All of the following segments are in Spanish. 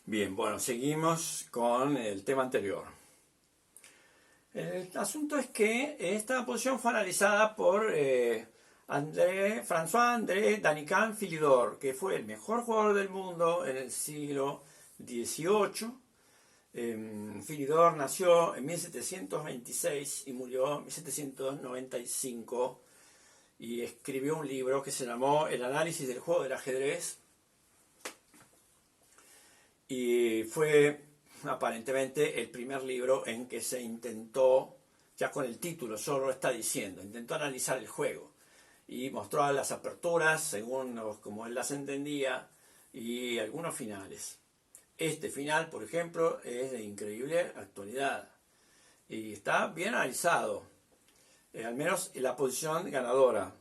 Bien, bueno, seguimos con el tema anterior. El asunto es que esta posición fue analizada por François-André Danican Philidor, que fue el mejor jugador del mundo en el siglo XVIII. Philidor nació en 1726 y murió en 1795 y escribió un libro que se llamó El análisis del juego del ajedrez. Y fue aparentemente el primer libro en que se intentó, ya con el título solo lo está diciendo, intentó analizar el juego y mostró las aperturas según como él las entendía y algunos finales. Este final, por ejemplo, es de increíble actualidad y está bien analizado, al menos la posición ganadora.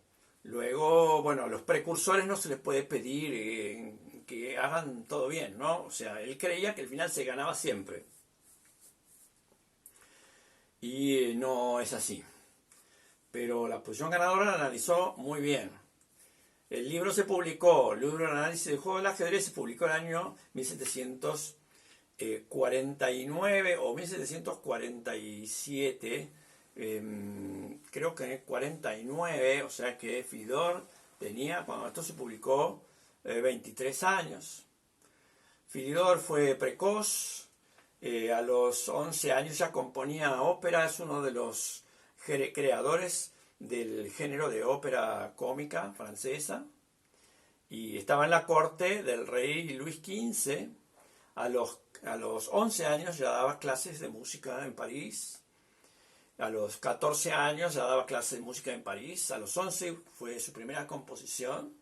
Luego, bueno, a los precursores no se les puede pedir que hagan todo bien, ¿no? O sea, él creía que el final se ganaba siempre. Y no es así. Pero la posición ganadora la analizó muy bien. El libro se publicó, el libro de análisis del juego del ajedrez se publicó en el año 1749 o 1747, creo que 49, o sea que Philidor tenía, cuando esto se publicó, 23 años. Philidor fue precoz, a los 11 años ya componía ópera, es uno de los creadores del género de ópera cómica francesa, y estaba en la corte del rey Luis XV. A los 11 años ya daba clases de música en París, a los 14 años ya daba clases de música en París, a los 11 fue su primera composición,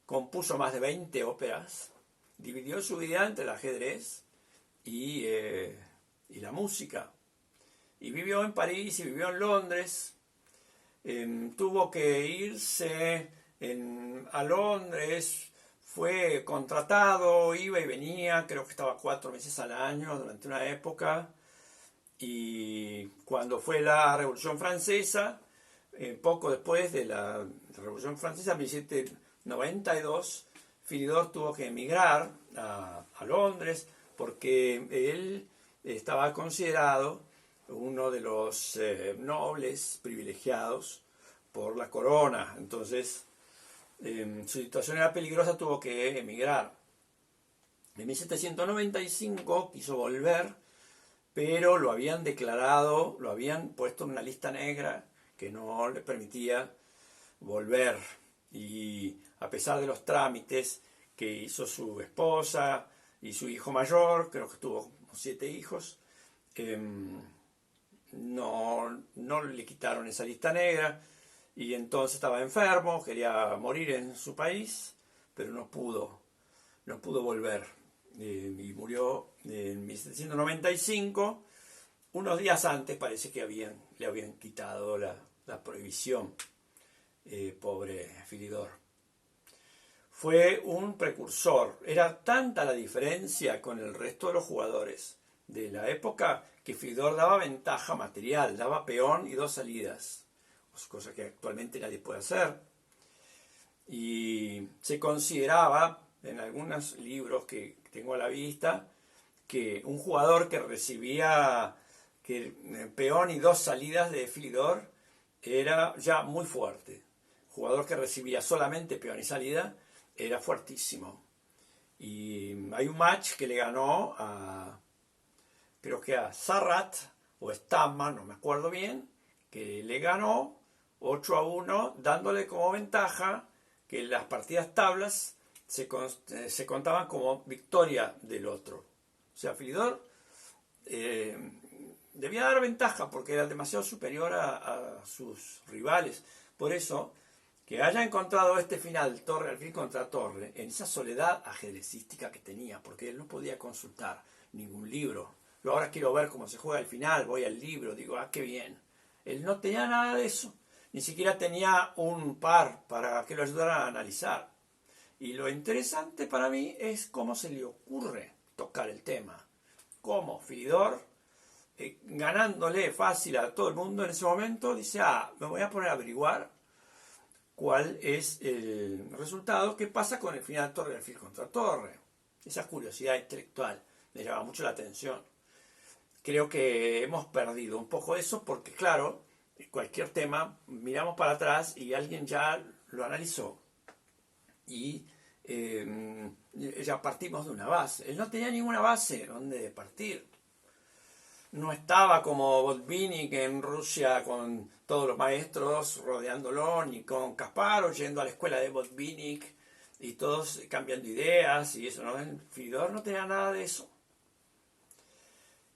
compuso más de 20 óperas, dividió su vida entre el ajedrez y la música, y vivió en París y vivió en Londres. Tuvo que irse a Londres, fue contratado, iba y venía, creo que estaba 4 meses al año durante una época, y cuando fue la Revolución Francesa, poco después de la Revolución Francesa, en 1792, Philidor tuvo que emigrar a Londres porque él estaba considerado uno de los nobles privilegiados por la corona. Entonces, su situación era peligrosa, tuvo que emigrar. En 1795 quiso volver, pero lo habían declarado, lo habían puesto en una lista negra que no le permitía volver. Y a pesar de los trámites que hizo su esposa y su hijo mayor, creo que tuvo 7 hijos, no le quitaron esa lista negra, y entonces estaba enfermo, quería morir en su país, pero no pudo volver, y murió en 1795. Unos días antes parece que le habían quitado la prohibición. Pobre Philidor. Fue un precursor. Era tanta la diferencia con el resto de los jugadores de la época que Philidor daba ventaja material, daba peón y 2 salidas, cosa que actualmente nadie puede hacer. Y se consideraba, en algunos libros que tengo a la vista, que un jugador que recibía peón y 2 salidas de Philidor era ya muy fuerte. Jugador que recibía solamente peón y salida era fuertísimo. Y hay un match que le ganó creo que a Sarrat o Stamman, no me acuerdo bien, que le ganó 8-1, dándole como ventaja que las partidas tablas se contaban como victoria del otro. O sea, Philidor debía dar ventaja porque era demasiado superior a sus rivales. Por eso, que haya encontrado este final, torre alfil contra torre, en esa soledad ajedrecística que tenía, porque él no podía consultar ningún libro. Yo ahora quiero ver cómo se juega el final, voy al libro, digo, qué bien. Él no tenía nada de eso, ni siquiera tenía un par para que lo ayudara a analizar. Y lo interesante para mí es cómo se le ocurre tocar el tema. Cómo Philidor, ganándole fácil a todo el mundo en ese momento, dice, me voy a poner a averiguar cuál es el resultado, qué pasa con el final torre alfil contra torre. esa curiosidad intelectual me llama mucho la atención. Creo que hemos perdido un poco eso porque, claro, cualquier tema miramos para atrás y alguien ya lo analizó y ya partimos de una base. Él no tenía ninguna base donde partir. No estaba como Botvinnik en Rusia con todos los maestros rodeándolo, ni con Kasparov yendo a la escuela de Botvinnik y todos cambiando ideas y eso. ¿No? Fedor no tenía nada de eso.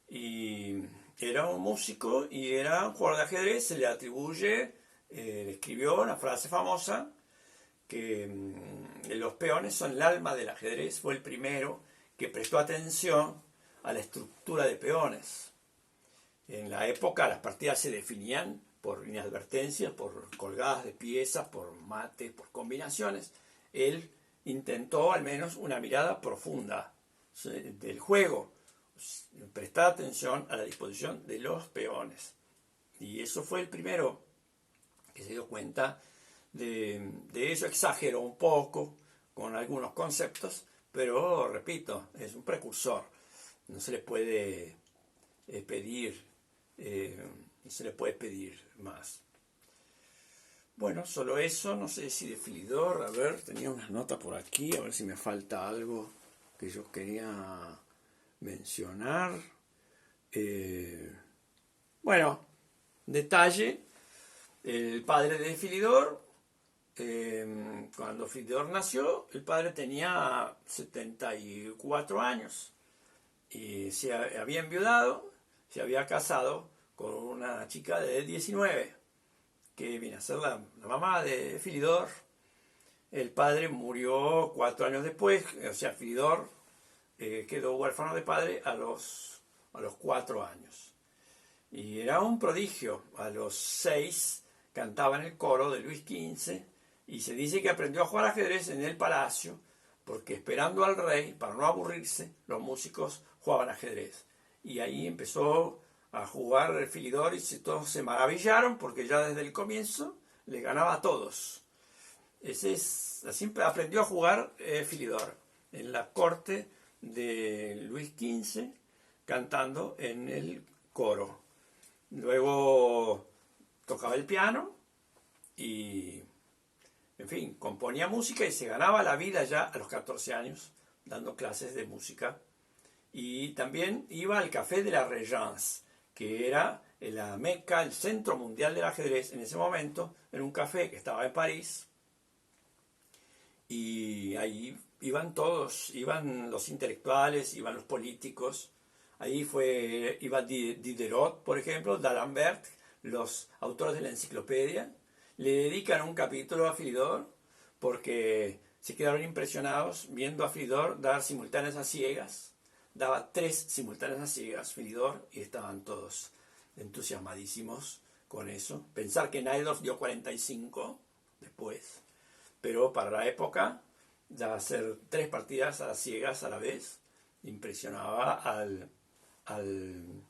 Y era un músico y era un jugador de ajedrez. Se le atribuye, escribió una frase famosa que los peones son el alma del ajedrez. Fue el primero que prestó atención a la estructura de peones. En la época las partidas se definían por inadvertencias, por colgadas de piezas, por mates, por combinaciones. Él intentó al menos una mirada profunda del juego, prestar atención a la disposición de los peones. Y eso fue el primero que se dio cuenta de eso. Exageró un poco con algunos conceptos, pero repito, es un precursor. No se le puede pedir más. Bueno, solo eso. No sé si de Philidor, a ver, tenía unas notas por aquí, a ver si me falta algo que yo quería mencionar. Bueno, detalle, el padre de Philidor, cuando Philidor nació, el padre tenía 74 años y se había enviudado, se había casado con una chica de 19, que viene a ser la mamá de Philidor. El padre murió 4 años después, o sea, Philidor quedó huérfano de padre a los 4 años. Y era un prodigio. A los 6 cantaba en el coro de Luis XV y se dice que aprendió a jugar ajedrez en el palacio porque, esperando al rey, para no aburrirse, los músicos jugaban ajedrez. Y ahí empezó a jugar Philidor y todos se maravillaron porque ya desde el comienzo le ganaba a todos. Así aprendió a jugar Philidor en la corte de Luis XV, cantando en el coro. Luego tocaba el piano y, en fin, componía música y se ganaba la vida ya a los 14 años dando clases de música. Y también iba al Café de la Régence, que era la meca, el centro mundial del ajedrez en ese momento. Era un café que estaba en París y ahí iban todos, iban los intelectuales, iban los políticos. Ahí iba Diderot, por ejemplo, d'Alembert, los autores de la enciclopedia. Le dedican un capítulo a Philidor porque se quedaron impresionados viendo a Philidor dar simultáneas a ciegas. Daba 3 simultáneas a ciegas, Philidor, y estaban todos entusiasmadísimos con eso. Pensar que Najdorf dio 45 después, pero para la época, ya hacer 3 partidas a ciegas a la vez impresionaba al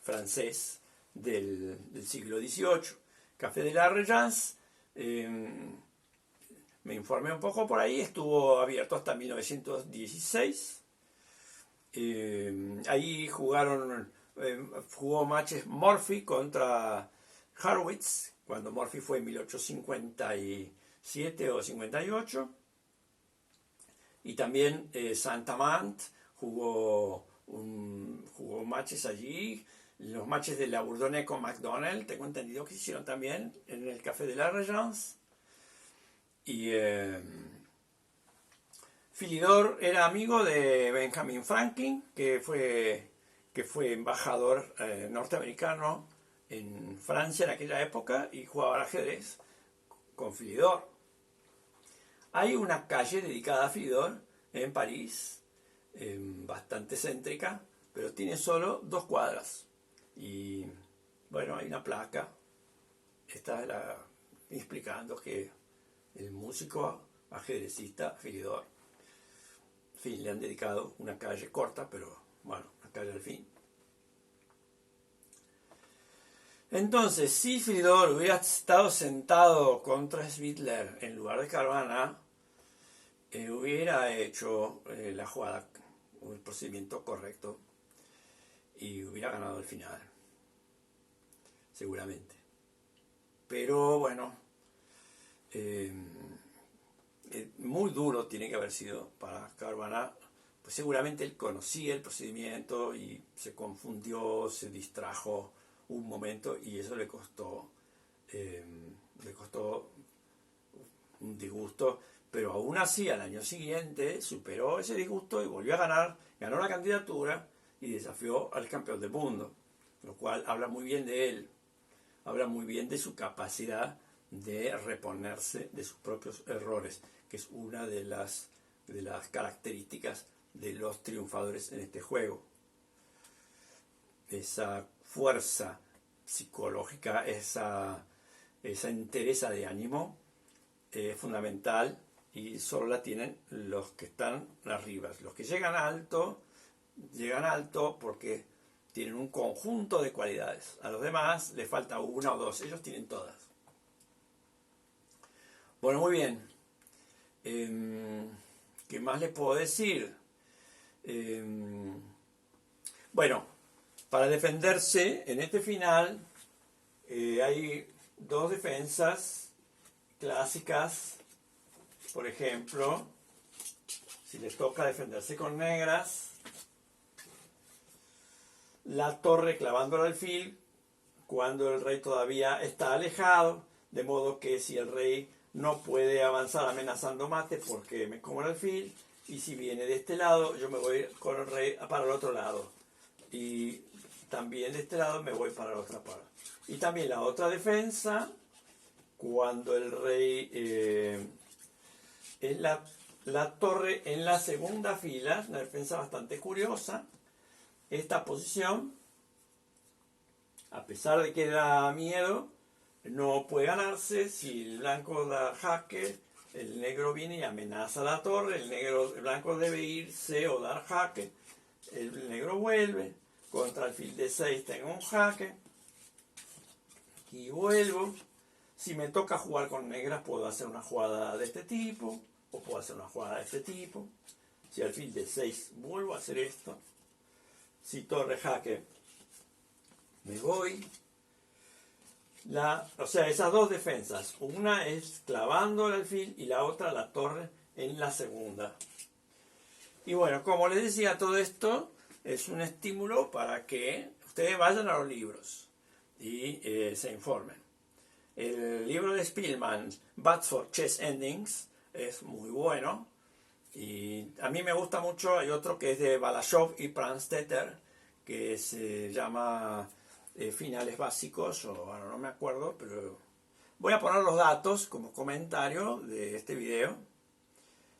francés del siglo XVIII. Café de la Régence, me informé un poco por ahí, estuvo abierto hasta 1916. Ahí jugó matches Morphy contra Harrwitz, cuando Morphy fue en 1857 o 58. Y también Saint-Amand jugó matches allí. Los matches de la Bourdonnais con McDonnell, tengo entendido que se hicieron también en el Café de la Régence. Y Philidor era amigo de Benjamin Franklin, que fue embajador norteamericano en Francia en aquella época y jugaba al ajedrez con Philidor. Hay una calle dedicada a Philidor en París, bastante céntrica, pero tiene solo 2 cuadras. Y bueno, hay una placa, explicando que el músico ajedrecista Philidor. En fin, le han dedicado una calle corta, pero bueno, una calle al fin. Entonces, si Philidor hubiera estado sentado contra Schwittler en lugar de Caruana, hubiera hecho la jugada un procedimiento correcto y hubiera ganado el final, seguramente. Pero bueno, muy duro tiene que haber sido para Caruana, pues seguramente él conocía el procedimiento y se confundió, se distrajo un momento y eso le costó un disgusto, pero aún así al año siguiente superó ese disgusto y volvió a ganar, ganó la candidatura y desafió al campeón del mundo, lo cual habla muy bien de él, habla muy bien de su capacidad de reponerse de sus propios errores, que es una de las características de los triunfadores en este juego. Esa fuerza psicológica, esa entereza de ánimo es fundamental y solo la tienen los que están arriba. Los que llegan alto porque tienen un conjunto de cualidades. A los demás les falta una o dos, ellos tienen todas. Bueno, muy bien. ¿Qué más les puedo decir? Bueno, para defenderse en este final hay dos defensas clásicas. Por ejemplo, si les toca defenderse con negras, la torre clavando el alfil cuando el rey todavía está alejado, de modo que si el rey no puede avanzar amenazando mate porque me como el alfil, y si viene de este lado yo me voy con el rey para el otro lado, y también de este lado me voy para la otra parte. Y también la otra defensa, cuando el rey es la torre en la segunda fila, una defensa bastante curiosa. Esta posición, a pesar de que da miedo, no puede ganarse. Si el blanco da jaque, el negro viene y amenaza la torre, el blanco debe irse o dar jaque, el negro vuelve, contra alfil de 6 tengo un jaque, y vuelvo. Si me toca jugar con negras, puedo hacer una jugada de este tipo, o puedo hacer una jugada de este tipo. Si alfil de 6 vuelvo a hacer esto. Si torre jaque, me voy. O sea, esas dos defensas, una es clavando el alfil y la otra la torre en la segunda. Y bueno, como les decía, todo esto es un estímulo para que ustedes vayan a los libros y se informen. El libro de Spielman, Bad for Chess Endings, es muy bueno. Y a mí me gusta mucho, hay otro que es de Balashov y Brandstetter, que se llama Finales Básicos, o bueno, no me acuerdo, pero voy a poner los datos como comentario de este video.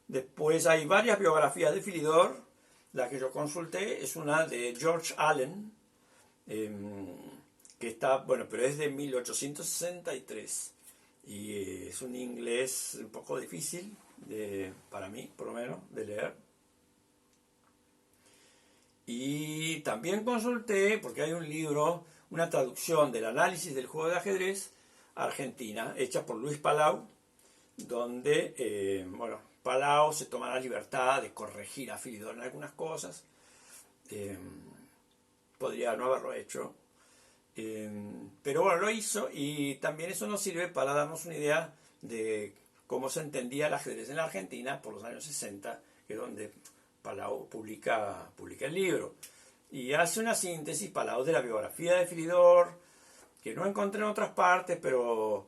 Después hay varias biografías de Philidor. La que yo consulté es una de George Allen, que está, bueno, pero es de 1863 y es un inglés un poco difícil para mí, por lo menos, de leer. Y también consulté, porque hay un libro, una traducción del análisis del juego de ajedrez argentina, hecha por Luis Palau, donde, bueno, Palau se toma la libertad de corregir a Philidor en algunas cosas. Podría no haberlo hecho. Pero bueno, lo hizo, y también eso nos sirve para darnos una idea de cómo se entendía el ajedrez en la Argentina por los años 60, que es donde Palau publica el libro. Y hace una síntesis, Palau, de la biografía de Philidor, que no encontré en otras partes, pero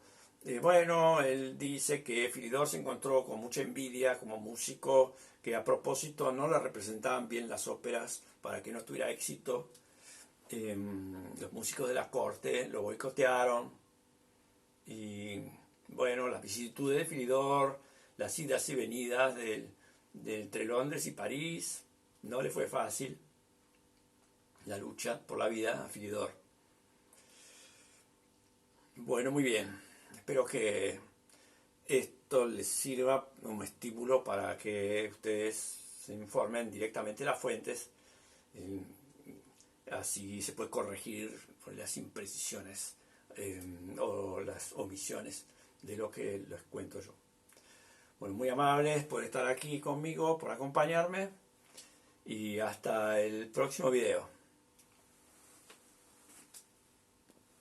bueno, él dice que Philidor se encontró con mucha envidia como músico, que a propósito no le representaban bien las óperas para que no tuviera éxito. Los músicos de la corte lo boicotearon, y bueno, las vicisitudes de Philidor, las idas y venidas entre Londres y París, no le fue fácil la lucha por la vida a Philidor. Bueno, muy bien, espero que esto les sirva como estímulo para que ustedes se informen directamente de las fuentes. Así se puede corregir las imprecisiones o las omisiones de lo que les cuento yo. Bueno, muy amables por estar aquí conmigo, por acompañarme, y hasta el próximo video.